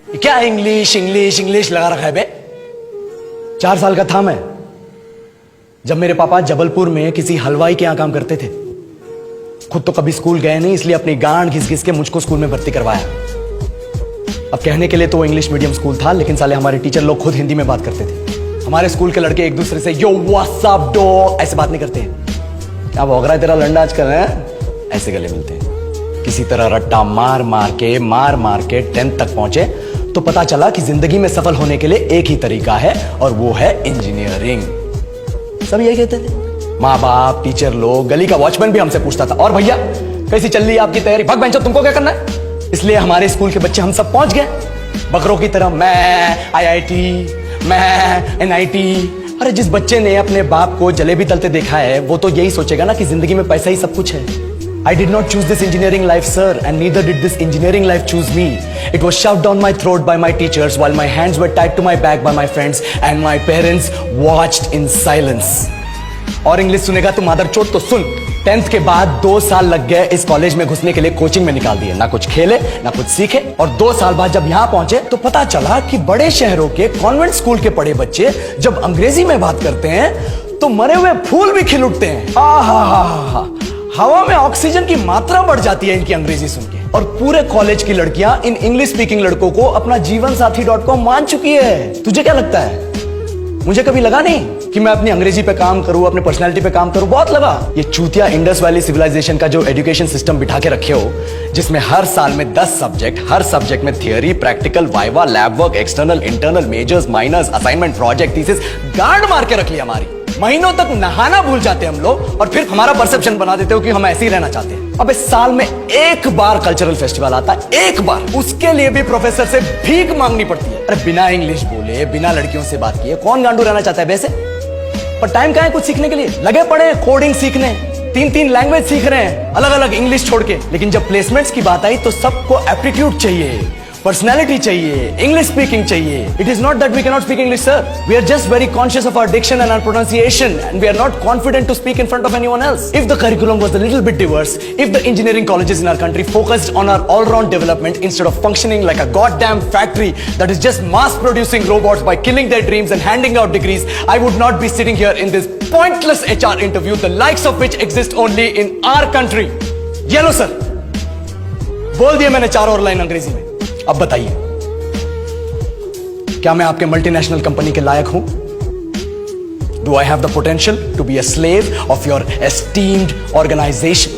क्या English English English लगा रखा है बे। 4 साल का था मैं जब मेरे पापा जबलपुर में किसी हलवाई के यहां काम करते थे। खुद तो कभी स्कूल गए नहीं, इसलिए अपनी गांड घिस घिस के मुझको स्कूल में भर्ती करवाया। अब कहने के लिए तो वो इंग्लिश मीडियम स्कूल था, लेकिन साले हमारे टीचर लोग खुद हिंदी में बात करते थे। हमारे स्कूल के लड़के एक दूसरे से यो व्हाट्स अप डो ऐसे बात नहीं करते हैं। क्या भौंक रहा है तेरा लंडा आजकल है? ऐसे गले मिलते हैं। किसी तरह रट्टा मार मार के 10th तक पहुंचे तो पता चला कि जिंदगी में सफल होने के लिए एक ही तरीका है और वो है इंजीनियरिंग। सब यही कहते थे। माँ बाप, टीचर लोग, गली का वॉचमैन भी हमसे पूछता था, और भैया कैसी चल रही है आपकी तैयारी? भग बेंचो, तुमको क्या करना है? इसलिए हमारे स्कूल के बच्चे हम सब पहुंच गए बकरों की तरह। मैं IIT, मैं NIT। अरे जिस बच्चे ने अपने बाप को जलेबी तलते देखा है वो तो यही सोचेगा ना कि जिंदगी में पैसा ही सब कुछ है। I did not choose this engineering life, sir, and neither did this engineering life choose me. It was shoved down my throat by my teachers while my hands were tied to my back by my friends and my parents watched in silence. और English सुनेगा तो मादरचोद तो सुन। 10th के बाद 2 साल लग गए इस कॉलेज में घुसने के लिए, कोचिंग में निकाल दिए। ना कुछ खेले ना कुछ सीखे, और 2 साल बाद जब यहाँ पहुंचे तो पता चला कि बड़े शहरों के कॉन्वेंट स्कूल के पढ़े बच्चे जब अंग्रेजी में बात करते हैं तो मरे हुए फूल भी खिल उठते हैं। आहा, हवा में ऑक्सीजन की मात्रा बढ़ जाती है इनकी अंग्रेजी सुन के। और पूरे कॉलेज की लड़कियां इन इंग्लिश स्पीकिंग लड़कों को अपना जीवनसाथी.com मान चुकी है। तुझे क्या लगता है? मुझे कभी लगा नहीं कि मैं अपनी अंग्रेजी पे काम करूं, अपने पर्सनालिटी पे काम करूं। बहुत लगा। ये चूतिया इंडस वैली सिविलाइजेशन का जो एजुकेशन सिस्टम बिठा के रखे हो, जिसमें हर साल में 10 सब्जेक्ट, हर सब्जेक्ट में theory, practical, viva, lab work, external, internal, majors, minors, assignment, project, thesis, गांड मार के रख लिया हमारी। महीनों तक नहाना भूल जाते हम लोग और फिर हमारा परसेप्शन बना देते हो कि हम ऐसे ही रहना चाहते हैं। अब इस साल में एक बार कल्चरल फेस्टिवल आता है, एक बार, उसके लिए भी प्रोफेसर से भीख मांगनी पड़ती है। अरे बिना इंग्लिश बोले, बिना लड़कियों से बात किए कौन गांडू रहना चाहता है वैसे? पर टाइम कहाँ है कुछ सीखने के लिए? लगे पड़े कोडिंग सीखने, 3 लैंग्वेज सीख रहे हैं अलग अलग इंग्लिश छोड़ के। लेकिन जब प्लेसमेंट्स की बात आई तो सबको एप्टीट्यूड चाहिए, पर्सनैलिटी चाहिए, इंग्लिश स्पीकिंग चाहिए। It is not that we can not speak English, sir. We are just very conscious of our diction and our pronunciation and we are not confident to speak in front of anyone else. If the curriculum was a little bit diverse, if the engineering colleges in our country focused on our all round development instead of functioning like a goddamn factory that is just mass producing robots by killing their dreams and handing out degrees, I would not be sitting here in this pointless HR interview, the likes of which exist only in our country. ये लो sir, बोल दिया मैंने 4 और line अंग्रेजी में। अब बताइए, क्या मैं आपके मल्टीनेशनल कंपनी के लायक हूं? Do I have the potential to be a slave of your esteemed organization?